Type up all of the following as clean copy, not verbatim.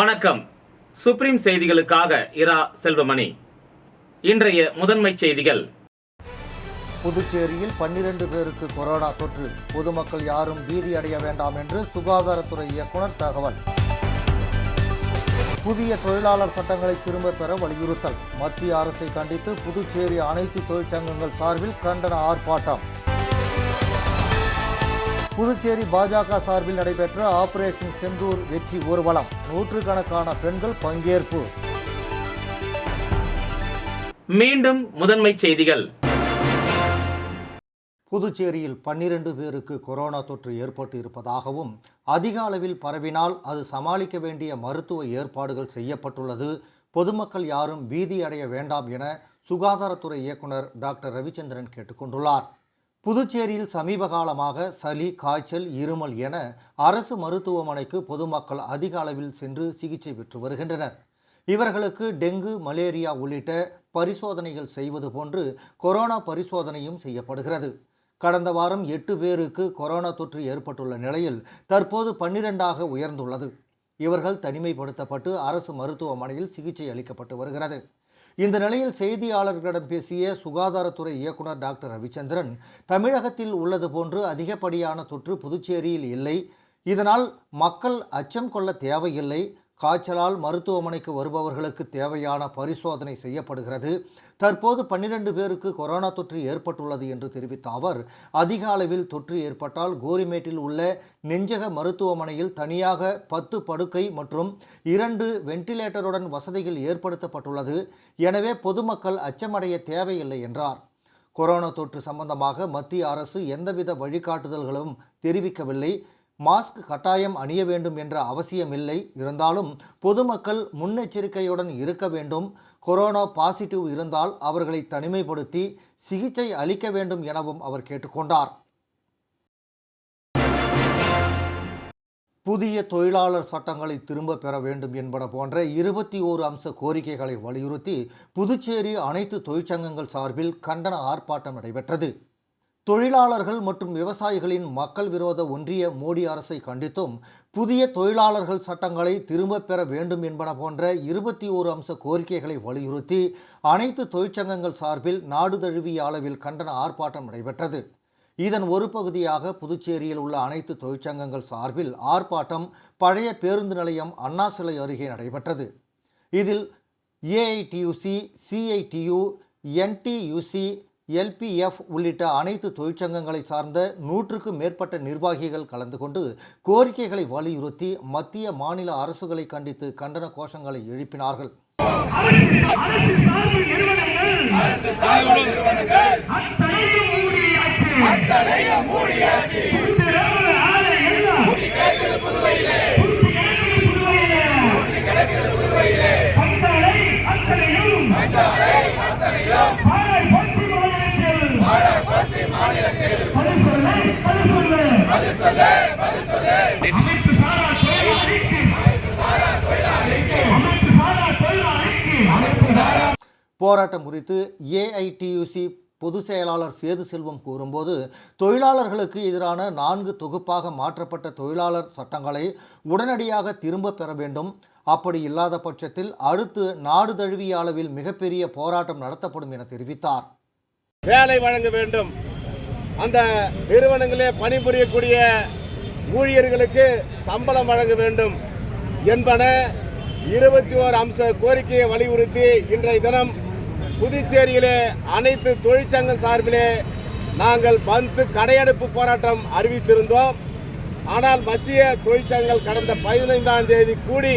வணக்கம். சுப்ரீம் செய்திகளுக்காக இரா செல்வமணி. இன்றைய முதன்மை செய்திகள். புதுச்சேரியில் 12 பேருக்கு கொரோனா தொற்று. பொதுமக்கள் யாரும் பீதி அடைய வேண்டாம் என்று சுகாதாரத்துறை இயக்குனர் தகவல். புதிய தொழிலாளர் சட்டங்களை திரும்ப பெற வலியுறுத்தல். மத்திய அரசை கண்டித்து புதுச்சேரி அனைத்து தொழிற்சங்கங்கள் சார்பில் கண்டன ஆர்ப்பாட்டம். புதுச்சேரி பாஜக சார்பில் நடைபெற்ற ஆபரேஷன் செந்தூர் வெற்றி ஊர்வலம். நூற்றுக்கணக்கான பெண்கள் பங்கேற்பு. மீண்டும் முதன்மை செய்திகள். புதுச்சேரியில் 12 பேருக்கு கொரோனா தொற்று ஏற்பட்டு இருப்பதாகவும் அதிக அளவில் பரவினால் அது சமாளிக்க வேண்டிய மருத்துவ ஏற்பாடுகள் செய்யப்பட்டுள்ளது. பொதுமக்கள் யாரும் பீதி அடைய வேண்டாம் என சுகாதாரத்துறை இயக்குனர் டாக்டர் ரவிச்சந்திரன் கேட்டுக்கொண்டுள்ளார். புதுச்சேரியில் சமீப காலமாக சளி, காய்ச்சல், இருமல் என அரசு மருத்துவமனைக்கு பொதுமக்கள் அதிக அளவில் சென்று சிகிச்சை பெற்று வருகின்றனர். இவர்களுக்கு டெங்கு, மலேரியா உள்ளிட்ட பரிசோதனைகள் செய்வது போன்று கொரோனா பரிசோதனையும் செய்யப்படுகிறது. கடந்த வாரம் 8 பேருக்கு கொரோனா தொற்று ஏற்பட்டுள்ள நிலையில் தற்போது 12ஆக உயர்ந்துள்ளது. இவர்கள் தனிமைப்படுத்தப்பட்டு அரசு மருத்துவமனையில் சிகிச்சை அளிக்கப்பட்டு வருகிறது. இந்த நிலையில் செய்தியாளர்களிடம் பேசிய சுகாதாரத்துறை இயக்குனர் டாக்டர் ரவிச்சந்திரன், தமிழகத்தில் உள்ளது போன்று அதிகப்படியான தொற்று புதுச்சேரியில் இல்லை. இதனால் மக்கள் அச்சம் கொள்ள தேவையில்லை. காய்ச்சலால் மருத்துவமனைக்கு வருபவர்களுக்கு தேவையான பரிசோதனை செய்யப்படுகிறது. தற்போது 12 பேருக்கு கொரோனா தொற்று ஏற்பட்டுள்ளது என்று தெரிவித்த அவர், அதிக அளவில் தொற்று ஏற்பட்டால் கோரிமேட்டில் உள்ள நெஞ்சக மருத்துவமனையில் தனியாக 10 படுக்கை மற்றும் 2 வெண்டிலேட்டருடன் வசதிகள் ஏற்படுத்தப்பட்டுள்ளது. எனவே பொதுமக்கள் அச்சமடைய தேவையில்லை என்றார். கொரோனா தொற்று சம்பந்தமாக மத்திய அரசு எந்தவித வழிகாட்டுதல்களும் தெரிவிக்கவில்லை. மாஸ்க் கட்டாயம் அணிய வேண்டும் என்ற அவசியமில்லை. இருந்தாலும் பொதுமக்கள் முன்னெச்சரிக்கையுடன் இருக்க வேண்டும். கொரோனா பாசிட்டிவ் இருந்தால் அவர்களை தனிமைப்படுத்தி சிகிச்சை அளிக்க வேண்டும் எனவும் அவர் கேட்டுக்கொண்டார். புதிய தொழிலாளர் சட்டங்களை திரும்ப பெற வேண்டும் என்பன போன்ற 21 அம்ச கோரிக்கைகளை வலியுறுத்தி புதுச்சேரி அனைத்து தொழிற்சங்கங்கள் சார்பில் கண்டன ஆர்ப்பாட்டம் நடைபெற்றது. தொழிலாளர்கள் மற்றும் விவசாயிகளின் மக்கள் விரோத ஒன்றிய மோடி அரசை கண்டித்தும் புதிய தொழிலாளர்கள் சட்டங்களை திரும்ப பெற வேண்டும் என்பன போன்ற 21 அம்ச கோரிக்கைகளை வலியுறுத்தி அனைத்து தொழிற்சங்கங்கள் சார்பில் நாடு தழுவிய அளவில் கண்டன ஆர்ப்பாட்டம் நடைபெற்றது. இதன் ஒரு பகுதியாக புதுச்சேரியில் உள்ள அனைத்து தொழிற்சங்கங்கள் சார்பில் ஆர்ப்பாட்டம் பழைய பேருந்து நிலையம் அண்ணா சிலை அருகே நடைபெற்றது. இதில் ஏஐடியூசி, சிஐடியு, என்டியூசி, எல்பிஎஃப் உள்ளிட்ட அனைத்து தொழிற்சங்கங்களை சார்ந்த 100க்கும் மேற்பட்ட நிர்வாகிகள் கலந்து கொண்டு கோரிக்கைகளை வலியுறுத்தி மத்திய மாநில அரசுகளை கண்டித்து கண்டன கோஷங்களை எழுப்பினார்கள். போராட்டம் குறித்து ஏஐடியூசி பொதுச் செயலாளர் சேது செல்வம் கூறும்போது, தொழிலாளர்களுக்கு எதிரான 4 தொகுப்பாக மாற்றப்பட்ட தொழிலாளர் சட்டங்களை உடனடியாக திரும்ப பெற வேண்டும். அப்படி இல்லாத பட்சத்தில் அடுத்து நாடு தழுவிய அளவில் மிகப்பெரிய போராட்டம் நடத்தப்படும் என தெரிவித்தார். வேலை வழங்க வேண்டும். அந்த நிறுவனங்களே பணிபுரியக்கூடிய ஊழியர்களுக்கு சம்பளம் வழங்க வேண்டும் என்பன 21 அம்ச கோரிக்கையை வலியுறுத்தி இன்றைய தினம் புதுச்சேரியிலே அனைத்து தொழிற்சங்க சார்பிலே நாங்கள் பந்த் கடையடைப்பு போராட்டம் அறிவித்திருந்தோம். ஆனால் மத்திய தொழிற்சங்கங்கள் கடந்த 15ஆம் தேதி கூடி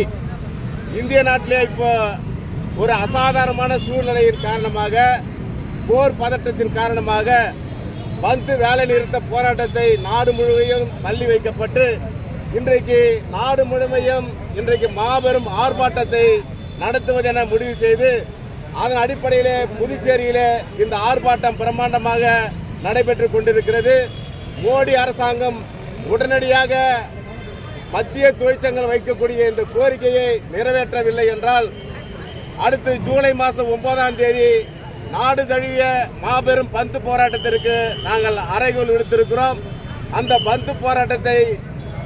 இந்திய நாட்டிலே இப்போ ஒரு அசாதாரணமான சூழ்நிலையின் காரணமாக, போர் பதட்டத்தின் காரணமாக பந்த் வேலை நிறுத்த போராட்டத்தை நாடு முழுவதும் தள்ளி வைக்கப்பட்டு இன்றைக்கு நாடு முழுமையும் இன்றைக்கு மாபெரும் ஆர்ப்பாட்டத்தை நடத்துவதென முடிவு செய்து அதன் அடிப்படையிலே புதுச்சேரியிலே இந்த ஆர்ப்பாட்டம் பிரம்மாண்டமாக நடைபெற்று கொண்டிருக்கிறது. மோடி அரசாங்கம் உடனடியாக மத்திய தொழிற்சங்கங்கள் வைக்கக்கூடிய இந்த கோரிக்கையை நிறைவேற்றவில்லை என்றால் அடுத்து ஜூலை மாதம் 9ஆம் தேதி நாடு தழுவிய மாபெரும் பந்த் போராட்டத்திற்கு நாங்கள் அறைகோல் விடுத்திருக்கிறோம். அந்த பந்த் போராட்டத்தை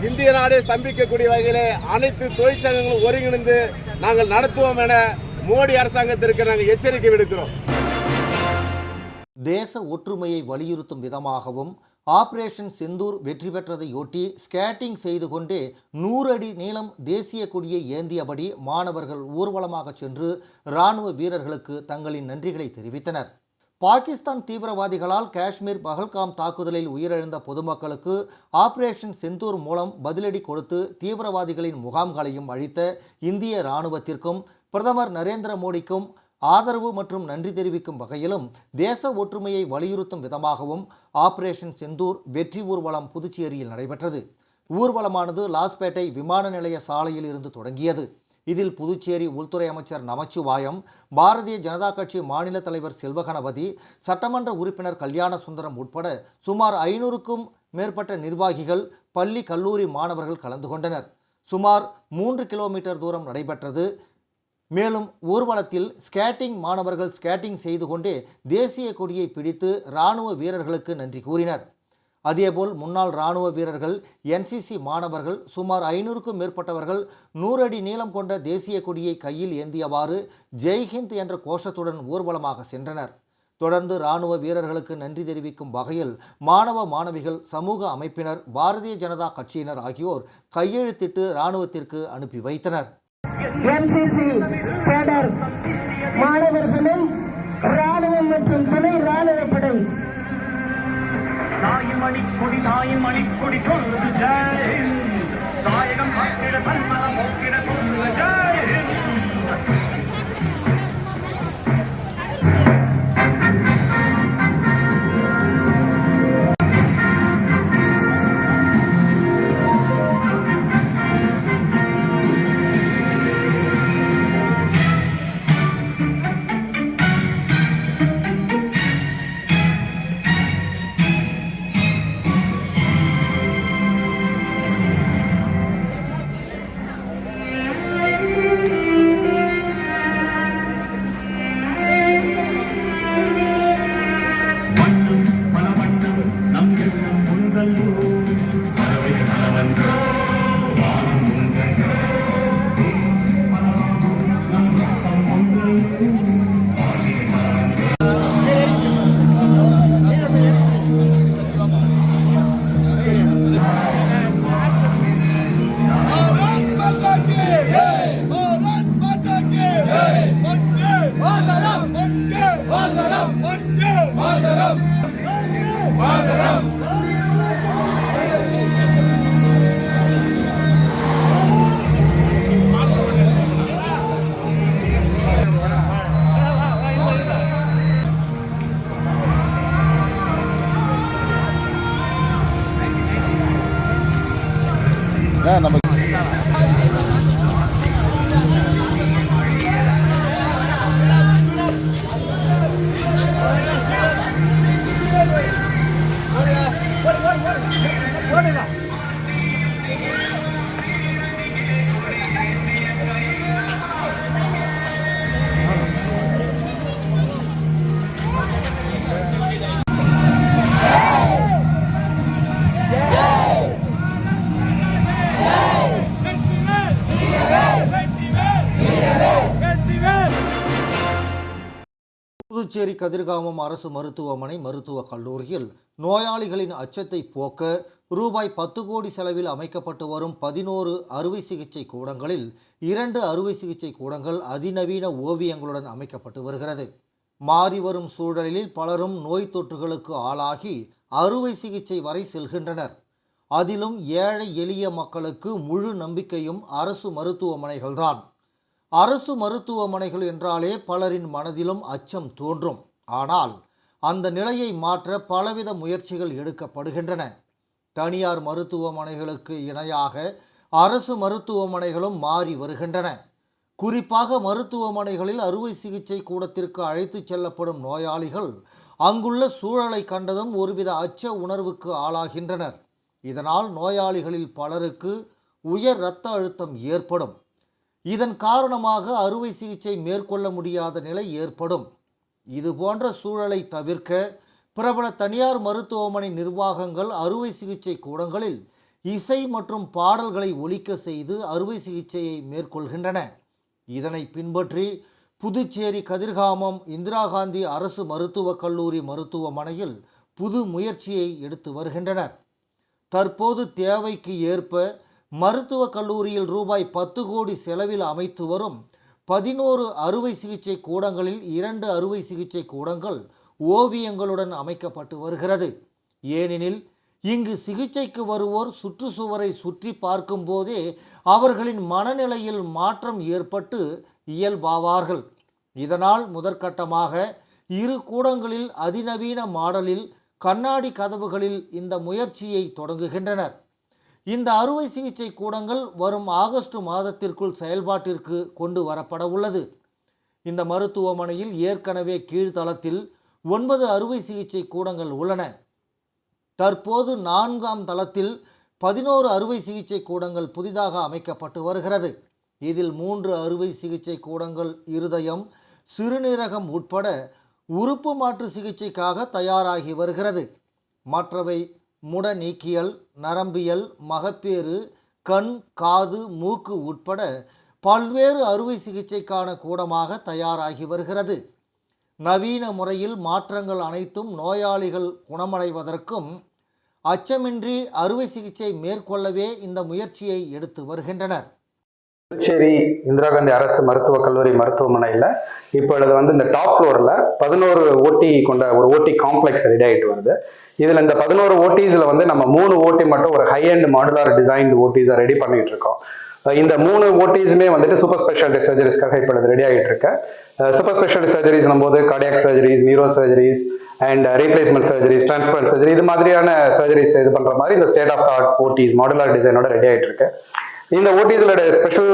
இந்திய நாடே ஸ்தம்பிக்கக்கூடிய வகையிலே அனைத்து தொழிற்சங்கங்களும் ஒருங்கிணைந்து நாங்கள் நடத்துவோம் என மோடி அரசாங்கத்திற்கு நாங்கள் எச்சரிக்கை விடுக்கிறோம். தேச ஒற்றுமையை வலியுறுத்தும் விதமாகவும் ஆபரேஷன் செந்தூர் வெற்றி பெற்றதையொட்டி ஸ்கேட்டிங் செய்து கொண்டே 100 அடி நீளம் தேசிய கொடியை ஏந்தியபடி மாணவர்கள் ஊர்வலமாக சென்று இராணுவ வீரர்களுக்கு தங்களின் நன்றிகளை தெரிவித்தனர். பாகிஸ்தான் தீவிரவாதிகளால் காஷ்மீர் பஹல்காம் தாக்குதலில் உயிரிழந்த பொதுமக்களுக்கு ஆபரேஷன் செந்தூர் மூலம் பதிலடி கொடுத்து தீவிரவாதிகளின் முகாம்களையும் அழித்த இந்திய இராணுவத்திற்கும் பிரதமர் நரேந்திர மோடிக்கும் ஆதரவு மற்றும் நன்றி தெரிவிக்கும் வகையிலும் தேச ஒற்றுமையை வலியுறுத்தும் விதமாகவும் ஆபரேஷன் செந்தூர் வெற்றி ஊர்வலம் புதுச்சேரியில் நடைபெற்றது. ஊர்வலமானது லாஸ்பேட்டை விமான நிலைய சாலையில் இருந்து தொடங்கியது. இதில் புதுச்சேரி உள்துறை அமைச்சர் நமச்சிவாயம், பாரதிய ஜனதா கட்சி மாநில தலைவர் செல்வகணபதி, சட்டமன்ற உறுப்பினர் கல்யாண சுந்தரம் உட்பட சுமார் 500க்கும் மேற்பட்ட நிர்வாகிகள், பள்ளி கல்லூரி மாணவர்கள் கலந்து கொண்டனர். சுமார் 3 கிலோமீட்டர் தூரம் நடைபெற்றது. மேலும் ஊர்வலத்தில் ஸ்கேட்டிங் மாணவர்கள் ஸ்கேட்டிங் செய்து கொண்டே தேசிய கொடியை பிடித்து இராணுவ வீரர்களுக்கு நன்றி கூறினர். அதேபோல் முன்னாள் இராணுவ வீரர்கள், NCC மாணவர்கள் சுமார் 500க்கும் மேற்பட்டவர்கள் 100 அடி நீளம் கொண்ட தேசிய கொடியை கையில் ஏந்தியவாறு ஜெய்ஹிந்த் என்ற கோஷத்துடன் ஊர்வலமாக சென்றனர். தொடர்ந்து இராணுவ வீரர்களுக்கு நன்றி தெரிவிக்கும் வகையில் மாணவ மாணவிகள், சமூக அமைப்பினர், பாரதிய ஜனதா கட்சியினர் ஆகியோர் கையெழுத்திட்டு இராணுவத்திற்கு அனுப்பி வைத்தனர். NCC கேடர் மாணவர்களை ராணுவம் மற்றும் துணை ராணுவப்படை தாயின் மணிக்கொடி சொல்லுது ஜெய் ஹிந்த். தாயகம் காத்திட தன்மனம் போக்கிட சொல்லுது ஜெய் ஹிந்த். புதுச்சேரி கதிர்காமம் அரசு மருத்துவமனை மருத்துவக் கல்லூரியில் நோயாளிகளின் அச்சத்தை போக்க ரூபாய் 10 கோடி செலவில் அமைக்கப்பட்டு வரும் 11 அறுவை சிகிச்சை கூடங்களில் 2 அறுவை சிகிச்சை கூடங்கள் அதிநவீன ஓவியங்களுடன் அமைக்கப்பட்டு வருகிறது. மாறி வரும் சூழலில் பலரும் நோய் தொற்றுகளுக்கு ஆளாகி அறுவை சிகிச்சை வரை செல்கின்றனர். அதிலும் ஏழை எளிய மக்களுக்கு முழு நம்பிக்கையும் அரசு மருத்துவமனைகள்தான். அரசு மருத்துவமனைகள் என்றாலே பலரின் மனதிலும் அச்சம் தோன்றும். ஆனால் அந்த நிலையை மாற்ற பலவித முயற்சிகள் எடுக்கப்படுகின்றன. தனியார் மருத்துவமனைகளுக்கு இணையாக அரசு மருத்துவமனைகளும் மாறி வருகின்றன. குறிப்பாக மருத்துவமனைகளில் அறுவை சிகிச்சை கூடத்திற்கு அழைத்துச் செல்லப்படும் நோயாளிகள் அங்குள்ள சூழலை கண்டதும் ஒருவித அச்ச உணர்வுக்கு ஆளாகின்றனர். இதனால் நோயாளிகளில் பலருக்கு உயர் இரத்த அழுத்தம் ஏற்படும். இதன் காரணமாக அறுவை சிகிச்சை மேற்கொள்ள முடியாத நிலை ஏற்படும். இது போன்ற சூழலை தவிர்க்க பிரபல தனியார் மருத்துவமனை நிர்வாகங்கள் அறுவை சிகிச்சை கூடங்களில் இசை மற்றும் பாடல்களை ஒலிக்க செய்து அறுவை சிகிச்சையை மேற்கொள்கின்றன. இதனை பின்பற்றி புதுச்சேரி கதிர்காமம் இந்திரா காந்தி அரசு மருத்துவக் கல்லூரி மருத்துவமனையில் புது முயற்சியை எடுத்து வருகின்றனர். தற்போது தேவைக்கு ஏற்ப மருத்துவக் கல்லூரியில் ரூபாய் 10 கோடி செலவில் அமைத்து வரும் 11 அறுவை சிகிச்சை கூடங்களில் 2 அறுவை சிகிச்சை கூடங்கள் ஓவியங்களுடன் அமைக்கப்பட்டு வருகிறது. ஏனெனில் இங்கு சிகிச்சைக்கு வருவோர் சுற்றுச்சுவரை சுற்றி பார்க்கும் போதே அவர்களின் மனநிலையில் மாற்றம் ஏற்பட்டு இயல்பாவார்கள். இதனால் முதற்கட்டமாக 2 கூடங்களில் அதிநவீன மாடலில் கண்ணாடி கதவுகளில் இந்த முயற்சியை தொடங்குகின்றனர். இந்த அறுவை சிகிச்சை கூடங்கள் வரும் ஆகஸ்ட் மாதத்திற்குள் செயல்பாட்டிற்கு கொண்டு வரப்பட உள்ளது. இந்த மருத்துவமனையில் ஏற்கனவே கீழ்த்தளத்தில் 9 அறுவை சிகிச்சை கூடங்கள் உள்ளன. தற்போது 4ஆம் தளத்தில் 11 அறுவை சிகிச்சை கூடங்கள் புதிதாக அமைக்கப்பட்டு வருகிறது. இதில் 3 அறுவை சிகிச்சை கூடங்கள் இருதயம், சிறுநீரகம் உட்பட உறுப்பு மாற்று சிகிச்சைக்காக தயாராகி வருகிறது. மற்றவை முட நீக்கியல், நரம்பியல், மகப்பேறு, கண், காது, மூக்கு உட்பட பல்வேறு அறுவை சிகிச்சைக்கான கூடமாக தயாராகி வருகிறது. நவீன முறையில் மாற்றங்கள் அனைத்தும் நோயாளிகள் குணமடைவதற்கும் அச்சமின்றி அறுவை சிகிச்சை மேற்கொள்ளவே இந்த முயற்சியை எடுத்து வருகின்றனர். புதுச்சேரி இந்திரா காந்தி அரசு மருத்துவக் கல்லூரி மருத்துவமனையில் இப்பொழுது இந்த டாப் ஃப்ளோரில் 11 ஓடி கொண்ட ஒரு ஓடி காம்ப்ளெக்ஸ் ரெடி ஆகிட்டு வருது. இதில் இந்த 11 ஓடிஸில் நம்ம 3 ஓடி மட்டும் ஒரு ஹை அண்ட் மாடுலார் டிசைன்டு ஓடிஸை ரெடி பண்ணிட்டு இருக்கோம். இந்த 3 ஓடிஸுமே சூப்பர் ஸ்பெஷாலிட்டி சர்ஜரிஸ்க்காக இப்பொழுது ரெடி ஆகிட்டு இருக்கு. சூப்பர் ஸ்பெஷாலிட்டி சர்ஜரிஸ் போது cardiac surgeries, neuro surgeries and replacement surgeries, transplant surgery, இது மாதிரியான சர்ஜரிஸ் இது பண்ணுற மாதிரி இந்த state of the art OTs modular டிசைனோட ரெடி ஆகிட்டு இருக்கு. இந்த ஓடிஸோட ஸ்பெஷல்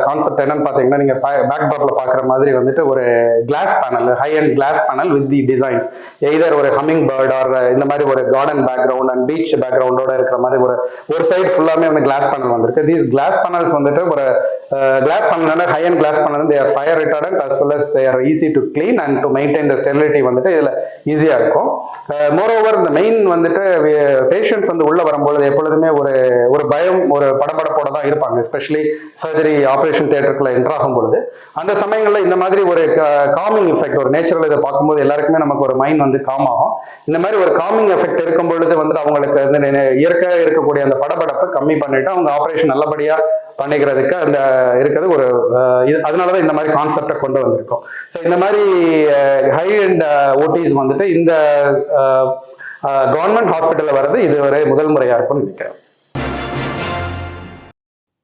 கான்செப்ட் என்னன்னு பார்த்தீங்கன்னா, நீங்கள் பேக் ட்ராப்பில் பார்க்குற மாதிரி ஒரு glass panel, high end glass panel with the designs, either ஒரு ஹம்மிங் பேர்ட் ஆர் இந்த மாதிரி ஒரு கார்டன் பேக்ரவுண்ட் அண்ட் பீச் பேக்ரவுண்டோட இருக்கிற மாதிரி ஒரு சைடு ஃபுல்லாமே கிளாஸ் பேனல் வந்திருக்கு. தீஸ் கிளாஸ் பேனல்ஸ் ஒரு glass panel high end glass panel they are fire retardant as well as they are easy to clean and to maintain the sterility இதில் ஈஸியாக இருக்கும். மோரோவர் இந்த மெயின் பேஷண்ட்ஸ் உள்ள வரும்பொழுது எப்பொழுதுமே ஒரு பயம், ஒரு படபடப்போட தான் இருப்பாங்க. எஸ்பெஷலி சர்ஜரி ஆப்ரேஷன் தியேட்டருக்குள்ள என்டர் ஆகும் பொழுது அந்த சமயங்களில் இந்த மாதிரி ஒரு காமிங் எஃபெக்ட், ஒரு நேச்சுரல் இதை பார்க்கும்போது எல்லாருக்குமே நமக்கு ஒரு மைண்ட் காம் ஆகும். இந்த மாதிரி ஒரு காமிங் எஃபெக்ட் இருக்கும் பொழுது அவங்களுக்கு இயற்கையாக இருக்கக்கூடிய அந்த படபடப்பை கம்மி பண்ணிட்டு அவங்க ஆப்ரேஷன் நல்லபடியா பண்ணிக்கிறதுக்கு அந்த இருக்கிறது ஒரு அதனாலதான் இந்த மாதிரி கான்செப்டை கொண்டு வந்திருக்கோம். ஸோ இந்த மாதிரி ஹை அண்ட் ஓடிஸ் இந்த கவர்மெண்ட் ஹாஸ்பிட்டலில் வர்றது இதுவரை முதல் முறையா இருக்கும்னு நினைக்கிறேன்.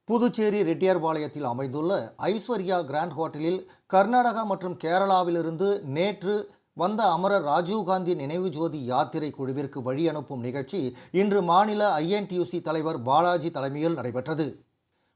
புதுச்சேரி ரெட்டியார்பாளையத்தில் அமைந்துள்ள ஐஸ்வர்யா கிராண்ட் ஹோட்டலில் கர்நாடகா மற்றும் கேரளாவிலிருந்து நேற்று வந்த அமரர் ராஜீவ்காந்தி நினைவு ஜோதி யாத்திரை குழுவிற்கு வழி அனுப்பும் நிகழ்ச்சி இன்று மாநில INTUC தலைவர் பாலாஜி தலைமையில் நடைபெற்றது.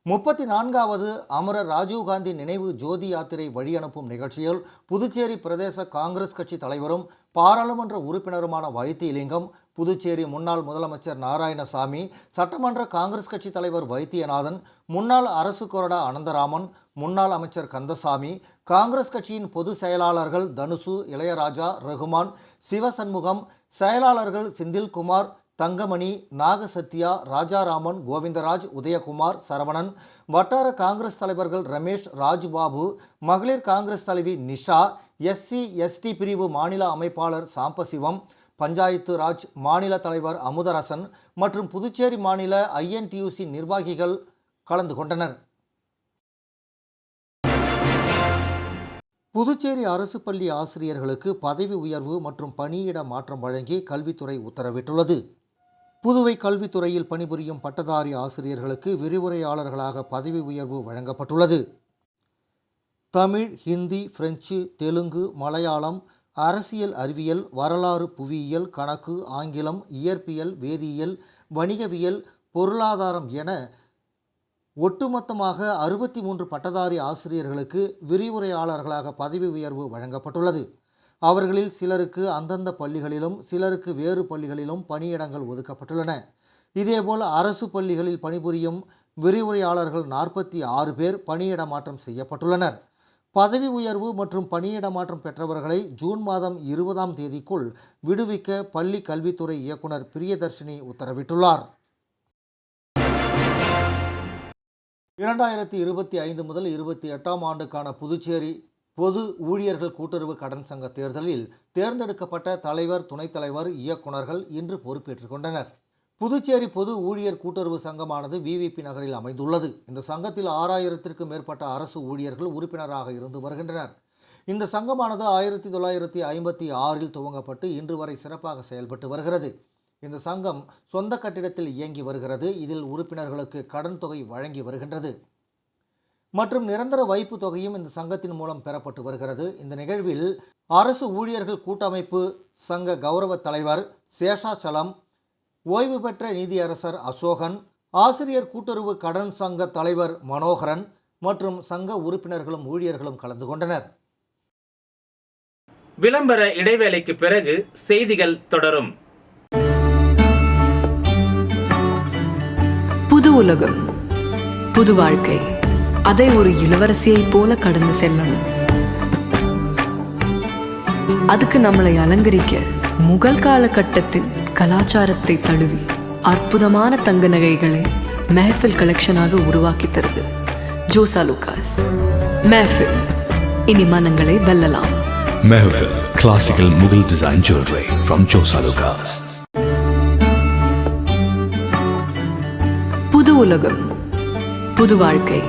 34வது அமரர் ராஜீவ்காந்தி நினைவு ஜோதி யாத்திரை வழி அனுப்பும் நிகழ்ச்சியில் புதுச்சேரி பிரதேச காங்கிரஸ் கட்சி தலைவரும் பாராளுமன்ற உறுப்பினருமான வைத்தியலிங்கம், புதுச்சேரி முன்னாள் முதலமைச்சர் நாராயணசாமி, சட்டமன்ற காங்கிரஸ் கட்சி தலைவர் வைத்தியநாதன், முன்னாள் அரசு கொறடா அனந்தராமன், முன்னாள் அமைச்சர் கந்தசாமி, காங்கிரஸ் கட்சியின் பொதுச் செயலாளர்கள் தனுசு, இளையராஜா, ரகுமான், சிவசண்முகம், செயலாளர்கள் செந்தில்குமார், தங்கமணி, நாகசத்யா, ராஜாராமன், கோவிந்தராஜ், உதயகுமார், சரவணன், வட்டார காங்கிரஸ் தலைவர்கள் ரமேஷ், ராஜ்பாபு, மகளிர் காங்கிரஸ் தலைவி நிஷா, SC/ST பிரிவு மாநில அமைப்பாளர் சாம்பசிவம், பஞ்சாயத்து ராஜ் மாநில தலைவர் அமுதரசன் மற்றும் புதுச்சேரி மாநில INTUC நிர்வாகிகள் கலந்து கொண்டனர். புதுச்சேரி அரசு பள்ளி ஆசிரியர்களுக்கு பதவி உயர்வு மற்றும் பணியிட மாற்றம் வழங்கி கல்வித்துறை உத்தரவிட்டுள்ளது. புதுவை கல்வித்துறையில் பணிபுரியும் பட்டதாரி ஆசிரியர்களுக்கு விரிவுரையாளர்களாக பதவி உயர்வு வழங்கப்பட்டுள்ளது. தமிழ், ஹிந்தி, பிரெஞ்சு, தெலுங்கு, மலையாளம், அரசியல் அறிவியல், வரலாறு, புவியியல், கணக்கு, ஆங்கிலம், இயற்பியல், வேதியியல், வணிகவியல், பொருளாதாரம் என ஒட்டுமொத்தமாக 63 பட்டதாரி ஆசிரியர்களுக்கு விரிவுரையாளர்களாக பதவி உயர்வு வழங்கப்பட்டுள்ளது. அவர்களில் சிலருக்கு அந்தந்த பள்ளிகளிலும் சிலருக்கு வேறு பள்ளிகளிலும் பணியிடங்கள் ஒதுக்கப்பட்டுள்ளன. இதேபோல் அரசு பள்ளிகளில் பணிபுரியும் விரிவுரையாளர்கள் 46 பேர் பணியிட மாற்றம் செய்யப்பட்டுள்ளனர். பதவி உயர்வு மற்றும் பணியிட மாற்றம் பெற்றவர்களை ஜூன் மாதம் 20ஆம் தேதிக்குள் விடுவிக்க பள்ளி கல்வித்துறை இயக்குனர் பிரியதர்ஷினி உத்தரவிட்டுள்ளார். 2025 முதல் 28ஆம் ஆண்டுக்கான புதுச்சேரி பொது ஊழியர்கள் கூட்டுறவு கடன் சங்க தேர்தலில் தேர்ந்தெடுக்கப்பட்ட தலைவர், துணைத் தலைவர், இயக்குநர்கள் இன்று பொறுப்பேற்றுக் கொண்டனர். புதுச்சேரி பொது ஊழியர் கூட்டுறவு சங்கமானது விவிபி நகரில் அமைந்துள்ளது. இந்த சங்கத்தில் 6000த்திற்கும் மேற்பட்ட அரசு ஊழியர்கள் உறுப்பினராக இருந்து வருகின்றனர். இந்த சங்கமானது 1956இல் துவங்கப்பட்டு இன்று வரை சிறப்பாக செயல்பட்டு வருகிறது. இந்த சங்கம் சொந்த கட்டிடத்தில் இயங்கி வருகிறது. இதில் உறுப்பினர்களுக்கு கடன் தொகை வழங்கி வருகின்றது மற்றும் நிரந்தர வைப்பு தொகையும் இந்த சங்கத்தின் மூலம் பெறப்பட்டு வருகிறது. இந்த நிகழ்வில் அரசு ஊழியர்கள் கூட்டமைப்பு சங்க கௌரவ தலைவர் சேஷாச்சலம், ஓய்வு பெற்ற நீதியரசர் அசோகன், ஆசிரியர் கூட்டுறவு கடன் சங்க தலைவர் மனோகரன் மற்றும் சங்க உறுப்பினர்களும் ஊழியர்களும் கலந்து கொண்டனர். விளம்பர இடைவேளைக்கு பிறகு செய்திகள் தொடரும். புது உலகம், புது வாழ்க்கை, அதை ஒரு இளவரசியைப் போல கடந்து செல்லணும். அதுக்கு நம்மளை அலங்கரிக்க முகல் காலகட்டத்தின் கலாச்சாரத்தை தழுவி அற்புதமான தங்க நகைகளை மெஹஃபில் கலெக்ஷனாக உருவாக்கி தருது ஜோசா லூகாஸ். மெஹஃபில், இனி மனங்களை வெல்லலாம். Mehfil, classical Mughal design jewelry from Josa Lucas. புது உலகம், புது வாழ்க்கை,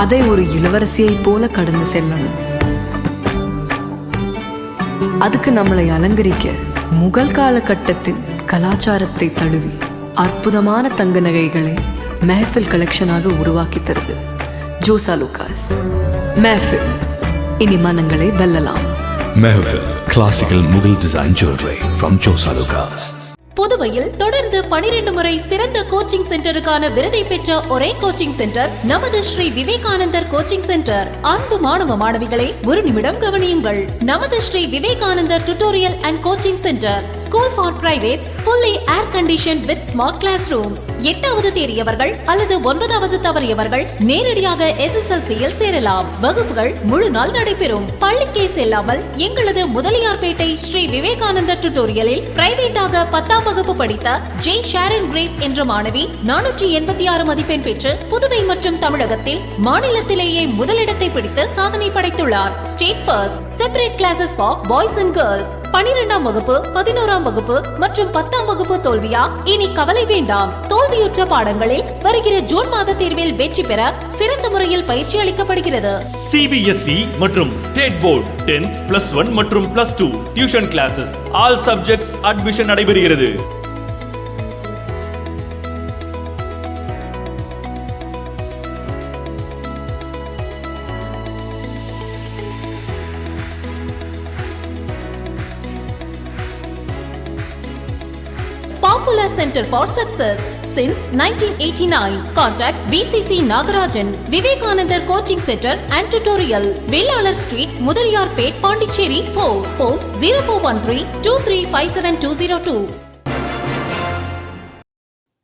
அதை ஒரு இளவரசியைப் போல கடந்து செல்லணும். அதுக்கு நம்மளை அலங்கரிக்க முகல் காலகட்டத்தின் கலாச்சாரத்தை தழுவி அற்புதமான தங்க நகைகளை மெஹஃபில் கலெக்ஷனாக உருவாக்கி தருது ஜோசா லூகாஸ். மெஹஃபில், இனி மனங்களை வெல்லலாம். Mehfil, classical Mughal design jewelry from Josa Lucas. புதுவையில் தொடர்ந்து 12 முறை சிறந்த கோச்சிங் சென்டருக்கான விருதை பெற்ற ஒரே கோச்சிங் சென்டர் நமது ஸ்ரீ விவேகானந்தர் கோச்சிங் சென்டர். அன்பு மாணவ மாணவிகளை ஒரு நிமிடம் கவனியுங்கள். நமது Shri Vivekanandar tutorial and coaching centre school for privates, fully air conditioned with smart classrooms. 8வது தேறியவர்கள் அல்லது 9வது தவறியவர்கள் நேரடியாக SSLC-யில் சேரலாம். வகுப்புகள் முழு நாள் நடைபெறும். பள்ளிக்கே செல்லாமல் எங்களது முதலியார்பேட்டை ஸ்ரீ விவேகானந்தர் டியூட்டோரியலில் பிரைவேட்டாக 10ஆம் வகுப்பு படித்த ஜே ஷாரன் கிரேஸ் என்ற மாணவி 486 மதிப்பெண் பெற்று புதுவை மற்றும் தமிழகத்தில் மாநிலத்திலேயே முதலிடத்தை பிடித்து சாதனை படைத்துள்ளார். State first. Separate classes for boys and girls. 12ஆம் வகுப்பு, 11ஆம் வகுப்பு மற்றும் 10ஆம் வகுப்பு தோல்வியா? இனி கவலை வேண்டாம். தோல்வியுற்ற பாடங்களில் வருகிற ஜூன் மாத தேர்வில் வெற்றி பெற சிறந்த முறையில் பயிற்சி அளிக்கப்படுகிறது. CBSE மற்றும் ஸ்டேட் போர்டு 10th, +1 மற்றும் +2 tuition classes, all subjects admission நடைபெறுகிறது. Popular Center for Success since 1989. Contact VCC Nagarajan, Vivekanandar Coaching Center and Tutorial, Vellalar Street, Mudaliyarpet, Pondicherry 4. Phone 0413-2357-202.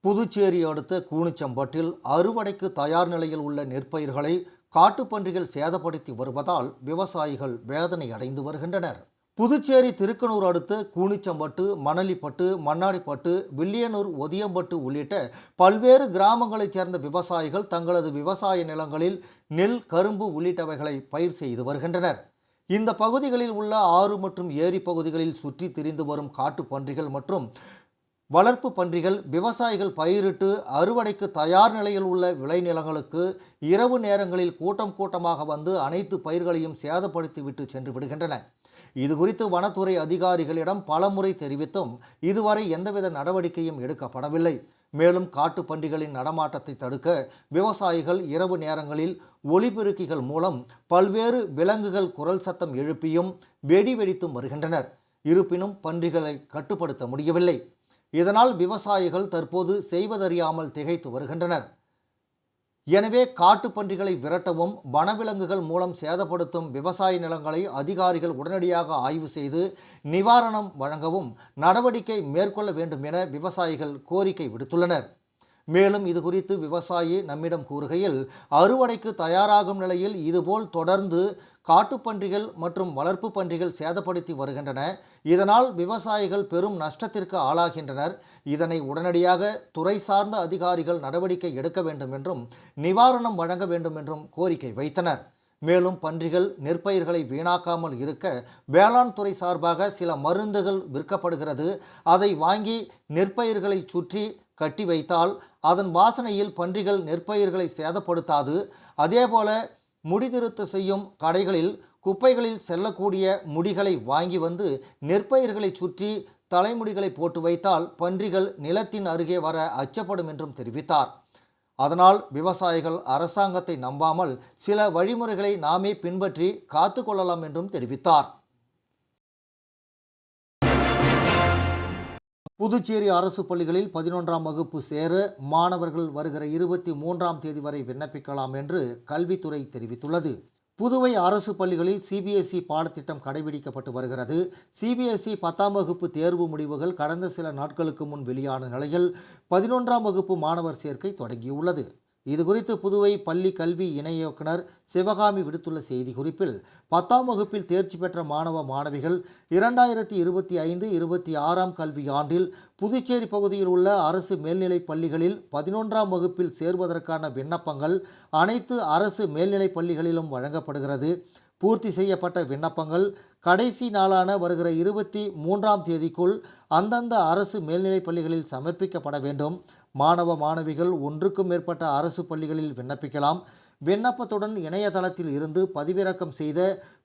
Puducherry அடுத்த கூனிச்சம்பட்டில் அறுவடைக்கு தயார் நிலையில் உள்ள நெற்பயிர்களை காட்டுப்பன்றிகள் சேதப்படுத்தி வருவதால் விவசாயிகள் வேதனை அடைந்து வருகின்றனர். புதுச்சேரி திருக்கனூர் அடுத்த கூனிச்சம்பட்டு, மணலிப்பட்டு, மண்ணாடிப்பட்டு, வில்லியனூர், ஒதியம்பட்டு உள்ளிட்ட பல்வேறு கிராமங்களைச் சேர்ந்த விவசாயிகள் தங்களது விவசாய நிலங்களில் நெல், கரும்பு உள்ளிட்டவைகளை பயிர் செய்து வருகின்றனர். இந்த பகுதிகளில் உள்ள ஆறு மற்றும் ஏரி பகுதிகளில் சுற்றி திரிந்து வரும் காட்டு பன்றிகள் மற்றும் வளர்ப்பு பன்றிகள் விவசாயிகள் பயிரிட்டு அறுவடைக்கு தயார் நிலையில் உள்ள விளைநிலங்களுக்கு இரவு நேரங்களில் கூட்டம் கூட்டமாக வந்து அனைத்து பயிர்களையும் சேதப்படுத்திவிட்டு சென்று விடுகின்றன. இது குறித்து வனத்துறை அதிகாரிகளிடம் பலமுறை தெரிவித்தும் இதுவரை எந்தவித நடவடிக்கையும் எடுக்கப்படவில்லை. மேலும் காட்டு பன்றிகளின் நடமாட்டத்தை தடுக்க விவசாயிகள் இரவு நேரங்களில் ஒலிபெருக்கிகள் மூலம் பல்வேறு விலங்குகள் குரல் சத்தம் எழுப்பியும் வெடி வெடித்தும் வருகின்றனர். இருப்பினும் பன்றிகளை கட்டுப்படுத்த முடியவில்லை. இதனால் விவசாயிகள் தற்போது செய்வதறியாமல் திகைத்து வருகின்றனர். எனவே காட்டுப்பன்றிகளை விரட்டவும் வனவிலங்குகள் மூலம் சேதப்படுத்தும் விவசாய நிலங்களை அதிகாரிகள் உடனடியாக ஆய்வு செய்து நிவாரணம் வழங்கவும் நடவடிக்கை மேற்கொள்ள வேண்டும் என விவசாயிகள் கோரிக்கை விடுத்துள்ளனர். மேலும் இது குறித்து விவசாயி நம்மிடம் கூறுகையில், அறுவடைக்கு தயாராகும் நிலையில் இதுபோல் தொடர்ந்து காட்டுப்பன்றிகள் மற்றும் வளர்ப்பு பன்றிகள் சேதப்படுத்தி வருகின்றன. இதனால் விவசாயிகள் பெரும் நஷ்டத்திற்கு ஆளாகின்றனர். இதனை உடனடியாக துறை சார்ந்த அதிகாரிகள் நடவடிக்கை எடுக்க வேண்டும் என்றும் நிவாரணம் வழங்க வேண்டும் என்றும் கோரிக்கை வைத்தனர். மேலும் பன்றிகள் நெற்பயிர்களை வீணாக்காமல் இருக்க வேளாண் துறை சார்பாக சில மருந்துகள் விற்கப்படுகிறது. அதை வாங்கி நெற்பயிர்களை சுற்றி கட்டி வைத்தால் அதன் வாசனையில் பன்றிகள் நெற்பயிர்களை சேதப்படுத்தாது. அதேபோல முடிதிருத்த செய்யும் கடைகளில் குப்பைகளில் செல்லக்கூடிய முடிகளை வாங்கி வந்து நெற்பயிர்களை சுற்றி தலைமுடிகளை போட்டு வைத்தால் பன்றிகள் நிலத்தின் அருகே வர அச்சப்படும் என்றும் தெரிவித்தார். அதனால் விவசாயிகள் அரசாங்கத்தை நம்பாமல் சில வழிமுறைகளை நாமே பின்பற்றி காத்து கொள்ளலாம் என்றும் தெரிவித்தார். புதுச்சேரி அரசு பள்ளிகளில் 11ஆம் வகுப்பு சேர மாணவர்கள் வருகிற 23ஆம் தேதி வரை விண்ணப்பிக்கலாம் என்று கல்வித்துறை தெரிவித்துள்ளது. புதுவை அரசு பள்ளிகளில் சிபிஎஸ்இ பாடத்திட்டம் கடைபிடிக்கப்பட்டு வருகிறது. சிபிஎஸ்இ 10ஆம் வகுப்பு தேர்வு முடிவுகள் கடந்த சில நாட்களுக்கு முன் வெளியான நிலையில் 11ஆம் வகுப்பு மாணவர் சேர்க்கை தொடங்கியுள்ளது. இதுகுறித்து புதுவை பள்ளி கல்வி இணை இயக்குனர் சிவகாமி விடுத்துள்ள செய்திக்குறிப்பில், 10ஆம் வகுப்பில் தேர்ச்சி பெற்ற மாணவ மாணவிகள் 2025-26ஆம் கல்வியாண்டில் புதுச்சேரி பகுதியில் உள்ள அரசு மேல்நிலைப் பள்ளிகளில் 11ஆம் வகுப்பில் சேர்வதற்கான விண்ணப்பங்கள் அனைத்து அரசு மேல்நிலைப் பள்ளிகளிலும் வழங்கப்படுகிறது. பூர்த்தி செய்யப்பட்ட விண்ணப்பங்கள் கடைசி நாளான வருகிற 23ஆம் தேதிக்குள் அந்தந்த அரசு மேல்நிலைப் பள்ளிகளில் சமர்ப்பிக்கப்பட வேண்டும். மாணவ மாணவிகள் ஒன்றுக்கும் மேற்பட்ட அரசு பள்ளிகளில் விண்ணப்பிக்கலாம். விண்ணப்பத்துடன் இணையதளத்தில் இருந்து பதிவிறக்கம் செய்த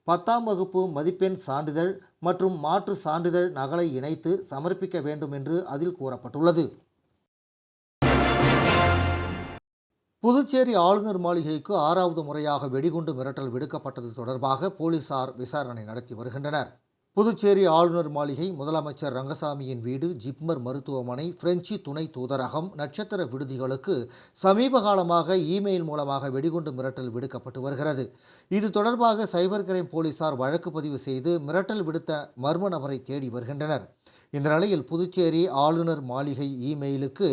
10ஆம் வகுப்பு மதிப்பெண் சான்றிதழ் மற்றும் மாற்று சான்றிதழ் நகலை இணைத்து சமர்ப்பிக்க வேண்டும் என்று அதில் கூறப்பட்டுள்ளது. புதுச்சேரி ஆளுநர் மாளிகைக்கு 6வது முறையாக வெடிகுண்டு மிரட்டல் விடுக்கப்பட்டது தொடர்பாக போலீசார் விசாரணை நடத்தி வருகின்றனர். புதுச்சேரி ஆளுநர் மாளிகை, முதலமைச்சர் ரங்கசாமியின் வீடு, ஜிப்மர் மருத்துவமனை, பிரெஞ்சு துணை தூதரகம், நட்சத்திர விடுதிகளுக்கு சமீப காலமாக இமெயில் மூலமாக வெடிகுண்டு மிரட்டல் விடுக்கப்பட்டு வருகிறது. இது தொடர்பாக சைபர் கிரைம் போலீசார் வழக்கு பதிவு செய்து மிரட்டல் விடுத்த மர்ம நபரை தேடி வருகின்றனர். இந்த நிலையில் புதுச்சேரி ஆளுநர் மாளிகை இமெயிலுக்கு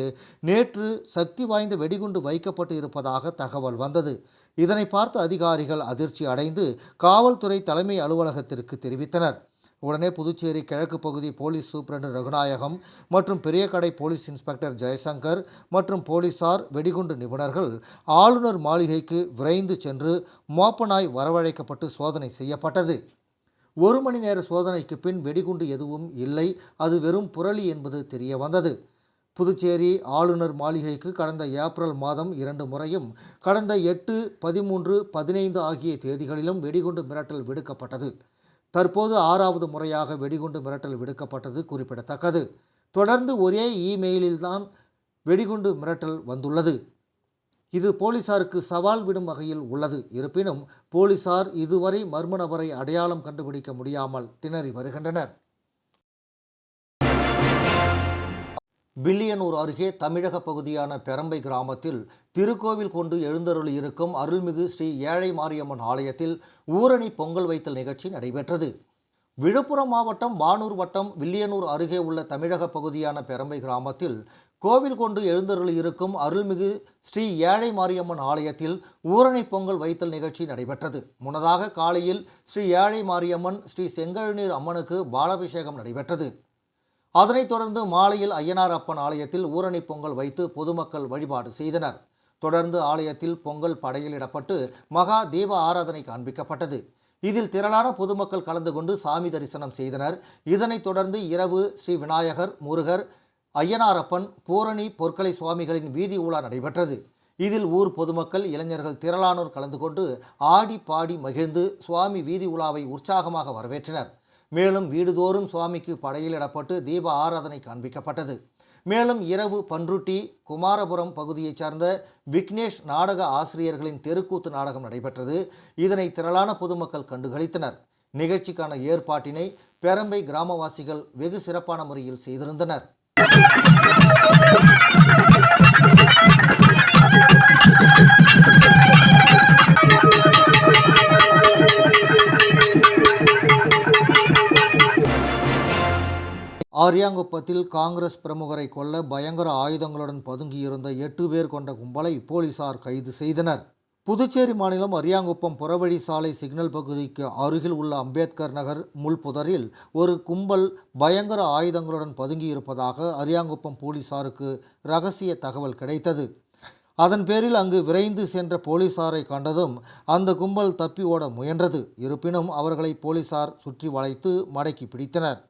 நேற்று சக்தி வாய்ந்த வெடிகுண்டு வைக்கப்பட்டு இருப்பதாக தகவல் வந்தது. இதனை பார்த்த அதிகாரிகள் அதிர்ச்சி அடைந்து காவல்துறை தலைமை அலுவலகத்திற்கு தெரிவித்தனர். உடனே புதுச்சேரி கிழக்கு பகுதி போலீஸ் சூப்பரண்டு ரகுநாயகம் மற்றும் பெரியகடை போலீஸ் இன்ஸ்பெக்டர் ஜெயசங்கர் மற்றும் போலீசார் வெடிகுண்டு நிபுணர்கள் ஆளுநர் மாளிகைக்கு விரைந்து சென்று மோப்பனாய் வரவழைக்கப்பட்டு சோதனை செய்யப்பட்டது. 1 மணி நேர சோதனைக்கு பின் வெடிகுண்டு எதுவும் இல்லை, அது வெறும் புரளி என்பது தெரிய வந்தது. புதுச்சேரி ஆளுநர் மாளிகைக்கு கடந்த ஏப்ரல் மாதம் 2 முறையும் கடந்த 8, 13, 15 ஆகிய தேதிகளிலும் வெடிகுண்டு மிரட்டல் விடுக்கப்பட்டது. தற்போது 6வது முறையாக வெடிகுண்டு மிரட்டல் விடுக்கப்பட்டது குறிப்பிடத்தக்கது. தொடர்ந்து ஒரே இமெயிலில்தான் வெடிகுண்டு மிரட்டல் வந்துள்ளது. இது போலீசாருக்கு சவால் விடும் வகையில் உள்ளது. இருப்பினும் போலீசார் இதுவரை மர்ம நபரை அடையாளம் கண்டுபிடிக்க முடியாமல் திணறி வருகின்றனர். வில்லியனூர் அருகே தமிழக பகுதியான பெரம்பை கிராமத்தில் திருக்கோவில் கொண்டு எழுந்தருளி இருக்கும் அருள்மிகு ஸ்ரீ ஏழை மாரியம்மன் ஆலயத்தில் ஊரணி பொங்கல் வைத்தல் நிகழ்ச்சி நடைபெற்றது. விழுப்புரம் மாவட்டம் வானூர் வட்டம் வில்லியனூர் அருகே உள்ள தமிழக பகுதியான பெரம்பை கிராமத்தில் கோவில் கொண்டு எழுந்தருளி இருக்கும் அருள்மிகு ஸ்ரீ ஏழை மாரியம்மன் ஆலயத்தில் ஊரணி பொங்கல் வைத்தல் நிகழ்ச்சி நடைபெற்றது. முன்னதாக காலையில் ஸ்ரீ ஏழை மாரியம்மன் ஸ்ரீ செங்கழுநீர் அம்மனுக்கு பாலாபிஷேகம் நடைபெற்றது. அதனைத் தொடர்ந்து மாலையில் ஐயனார் அப்பன் ஆலயத்தில் ஊரணி பொங்கல் வைத்து பொதுமக்கள் வழிபாடு செய்தனர். தொடர்ந்து ஆலயத்தில் பொங்கல் படையலிடப்பட்டு மகா தீப ஆராதனை காண்பிக்கப்பட்டது. இதில் திரளான பொதுமக்கள் கலந்து கொண்டு சாமி தரிசனம் செய்தனர். இதனைத் தொடர்ந்து இரவு ஸ்ரீ விநாயகர், முருகர், ஐயனாரப்பன், பூரணி பொற்களை சுவாமிகளின் வீதி உலா நடைபெற்றது. இதில் ஊர் பொதுமக்கள், இளைஞர்கள் திரளானோர் கலந்து கொண்டு ஆடி பாடி மகிழ்ந்து சுவாமி வீதி உலாவை உற்சாகமாக வரவேற்றனர். மேலும் வீடுதோறும் சுவாமிக்கு படையலிடப்பட்டு தீப ஆராதனை காண்பிக்கப்பட்டது. மேலும் இரவு பன்ருட்டி, குமாரபுரம் பகுதியைச் சார்ந்த விக்னேஷ் நாடக ஆசிரியர்களின் தெருக்கூத்து நாடகம் நடைபெற்றது. இதனை திரளான பொதுமக்கள் கண்டுகளித்தனர். நிகழ்ச்சிக்கான ஏற்பாட்டினை பெரம்பை கிராமவாசிகள் வெகு சிறப்பான முறையில் செய்திருந்தனர். அரியாங்குப்பத்தில் காங்கிரஸ் பிரமுகரை கொல்ல பயங்கர ஆயுதங்களுடன் பதுங்கியிருந்த 8 பேர் கொண்ட கும்பலை போலீசார் கைது செய்தனர். புதுச்சேரி மாநிலம் அரியாங்குப்பம் புறவழி சாலை சிக்னல் பகுதிக்கு அருகில் உள்ள அம்பேத்கர் நகர் முள்புதரில் ஒரு கும்பல் பயங்கர ஆயுதங்களுடன் பதுங்கியிருப்பதாக அரியாங்குப்பம் போலீசாருக்கு ரகசிய தகவல் கிடைத்தது. அதன் பேரில் அங்கு விரைந்து சென்ற போலீசாரை கண்டதும் அந்த கும்பல் தப்பி ஓட முயன்றது. இருப்பினும் அவர்களை போலீசார் சுற்றி வளைத்து மடக்கி பிடித்தனர்.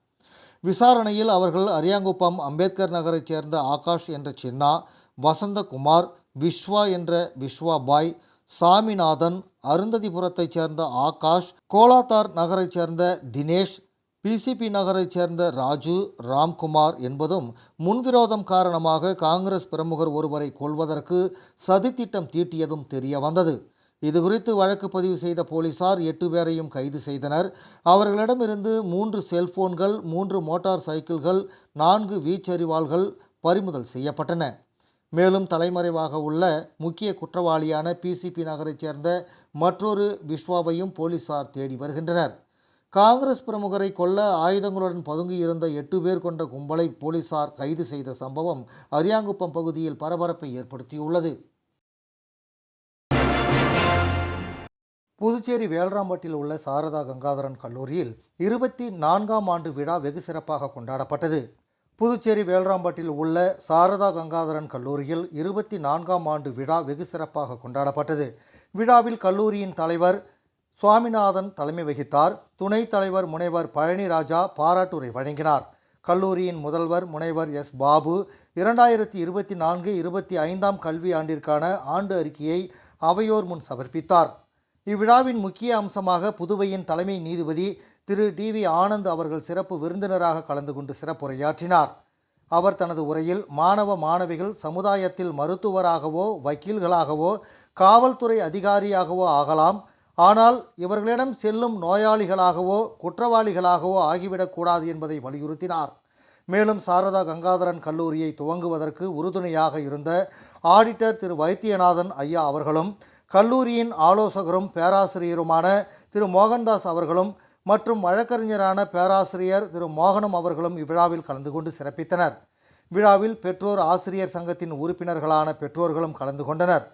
விசாரணையில் அவர்கள் அரியாங்குப்பம் அம்பேத்கர் நகரைச் சேர்ந்த ஆகாஷ் என்ற சின்னா, வசந்தகுமார், விஸ்வா என்ற விஸ்வாபாய், சாமிநாதன், அருந்ததிபுரத்தைச் சேர்ந்த ஆகாஷ், கோலாத்தார் நகரைச் சேர்ந்த தினேஷ், பிசிபி நகரைச் சேர்ந்த ராஜு, ராம்குமார் என்பதும் முன்விரோதம் காரணமாக காங்கிரஸ் பிரமுகர் ஒருவரை கொல்வதற்கு சதித்திட்டம் தீட்டியதும் தெரிய வந்தது. இதுகுறித்து வழக்கு பதிவு செய்த போலீசார் 8 பேரையும் கைது செய்தனர். அவர்களிடமிருந்து 3 செல்போன்கள், 3 மோட்டார் சைக்கிள்கள், 4 வீச்சரிவாள்கள் பறிமுதல் செய்யப்பட்டன. மேலும் தலைமறைவாக உள்ள முக்கிய குற்றவாளியான பிசிபி நகரைச் சேர்ந்த மற்றொரு விஸ்வாவையும் போலீசார் தேடி வருகின்றனர். காங்கிரஸ் பிரமுகரை கொல்ல ஆயுதங்களுடன் பதுங்கியிருந்த 8 பேர் கொண்ட கும்பலை போலீசார் கைது செய்த சம்பவம் அரியாங்குப்பம் பகுதியில் பரபரப்பை ஏற்படுத்தியுள்ளது. புதுச்சேரி வேல்ராம்பட்டில் உள்ள சாரதா கங்காதரன் கல்லூரியில் 24ஆம் ஆண்டு விழா வெகு சிறப்பாக கொண்டாடப்பட்டது. புதுச்சேரி வேல்ராம்பட்டில் உள்ள சாரதா கங்காதரன் கல்லூரியில் 24ஆம் ஆண்டு விழா வெகு சிறப்பாக கொண்டாடப்பட்டது. விழாவில் கல்லூரியின் தலைவர் சுவாமிநாதன் தலைமை வகித்தார். துணைத் தலைவர் முனைவர் பழனிராஜா பாராட்டுரை வழங்கினார். கல்லூரியின் முதல்வர் முனைவர் எஸ். பாபு 2024-25ஆம் கல்வி ஆண்டிற்கான ஆண்டு அறிக்கையை அவையோர் முன் சமர்ப்பித்தார். இவ்விழாவின் முக்கிய அம்சமாக புதுவையின் தலைமை நீதிபதி திரு டி.வி. ஆனந்த் அவர்கள் சிறப்பு விருந்தினராக கலந்து கொண்டு சிறப்புரையாற்றினார். அவர் தனது உரையில் மாணவ மாணவிகள் சமுதாயத்தில் மருத்துவராகவோ, வக்கீல்களாகவோ, காவல்துறை அதிகாரியாகவோ ஆகலாம். ஆனால் இவர்களிடம் செல்லும் நோயாளிகளாகவோ, குற்றவாளிகளாகவோ ஆகிவிடக்கூடாது என்பதை வலியுறுத்தினார். மேலும் சாரதா கங்காதரன் கல்லூரியை துவங்குவதற்கு உறுதுணையாக இருந்த ஆடிட்டர் திரு வைத்தியநாதன் ஐயா அவர்களும், கல்லூரியின் ஆலோசகரும் பேராசிரியருமான திரு மோகன்தாஸ் அவர்களும் மற்றும் வழக்கறிஞரான பேராசிரியர் திரு மோகனம் அவர்களும் இவ்விழாவில் கலந்து கொண்டு சிறப்பித்தனர். விழாவில் பெற்றோர் ஆசிரியர் சங்கத்தின் உறுப்பினர்களான பெற்றோர்களும் கலந்து கொண்டனர்.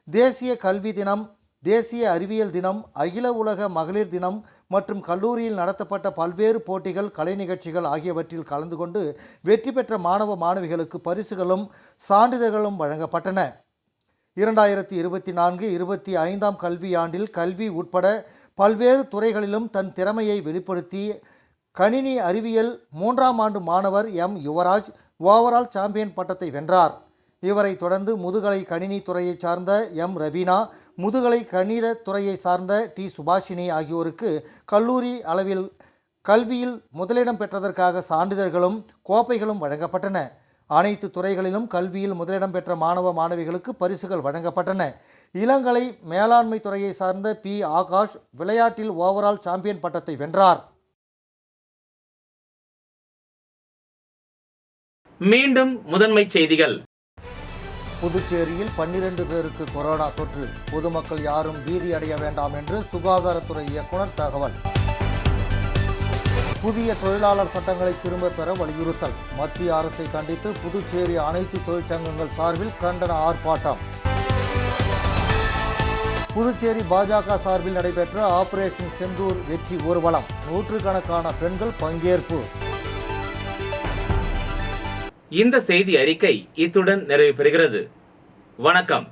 தேசிய கல்வி தினம், தேசிய அறிவியல் தினம், அகில உலக மகளிர் தினம் மற்றும் கல்லூரியில் நடத்தப்பட்ட பல்வேறு போட்டிகள், கலை நிகழ்ச்சிகள் ஆகியவற்றில் கலந்து கொண்டு வெற்றி பெற்ற மாணவ மாணவிகளுக்கு பரிசுகளும் சான்றிதழ்களும் வழங்கப்பட்டன. 2024-25ஆம் கல்வியாண்டில் கல்வி உட்பட பல்வேறு துறைகளிலும் தன் திறமையை வெளிப்படுத்தி கணினி அறிவியல் 3ஆம் ஆண்டு மாணவர் எம். யுவராஜ் ஓவரால் சாம்பியன் பட்டத்தை வென்றார். இவரை தொடர்ந்து முதுகலை கணினி துறையை சார்ந்த எம். ரவீனா, முதுகலை கணித துறையை சார்ந்த டி. சுபாஷினி ஆகியோருக்கு கல்லூரி அளவில் கல்வியில் முதலிடம் பெற்றதற்காக சான்றிதழ்களும் கோப்பைகளும் வழங்கப்பட்டன. அனைத்து துறைகளிலும் கல்வியில் முதலிடம் பெற்ற மாணவ மாணவிகளுக்கு பரிசுகள் வழங்கப்பட்டன. இளங்கலை மேலாண்மை துறையை சார்ந்த பி. ஆகாஷ் விளையாட்டில் ஓவரால் சாம்பியன் பட்டத்தை வென்றார். மீண்டும் முதன்மை செய்திகள். புதுச்சேரியில் 12 பேருக்கு கொரோனா தொற்று. பொதுமக்கள் யாரும் பீதி அடைய வேண்டாம் என்று சுகாதாரத்துறை இயக்குனர் தகவல். புதிய தொழிலாளர் சட்டங்களை திரும்ப பெற வலியுறுத்தல். மத்திய அரசை கண்டித்து புதுச்சேரி அனைத்து தொழிற்சங்கங்கள் சார்பில் கண்டன ஆர்ப்பாட்டம். புதுச்சேரி பாஜக சார்பில் நடைபெற்ற ஆபரேஷன் செந்தூர் வெற்றி ஊர்வலம். நூற்றுக்கணக்கான பெண்கள் பங்கேற்பு. இந்த செய்தி அறிக்கை இத்துடன் நிறைவு பெறுகிறது. வணக்கம்.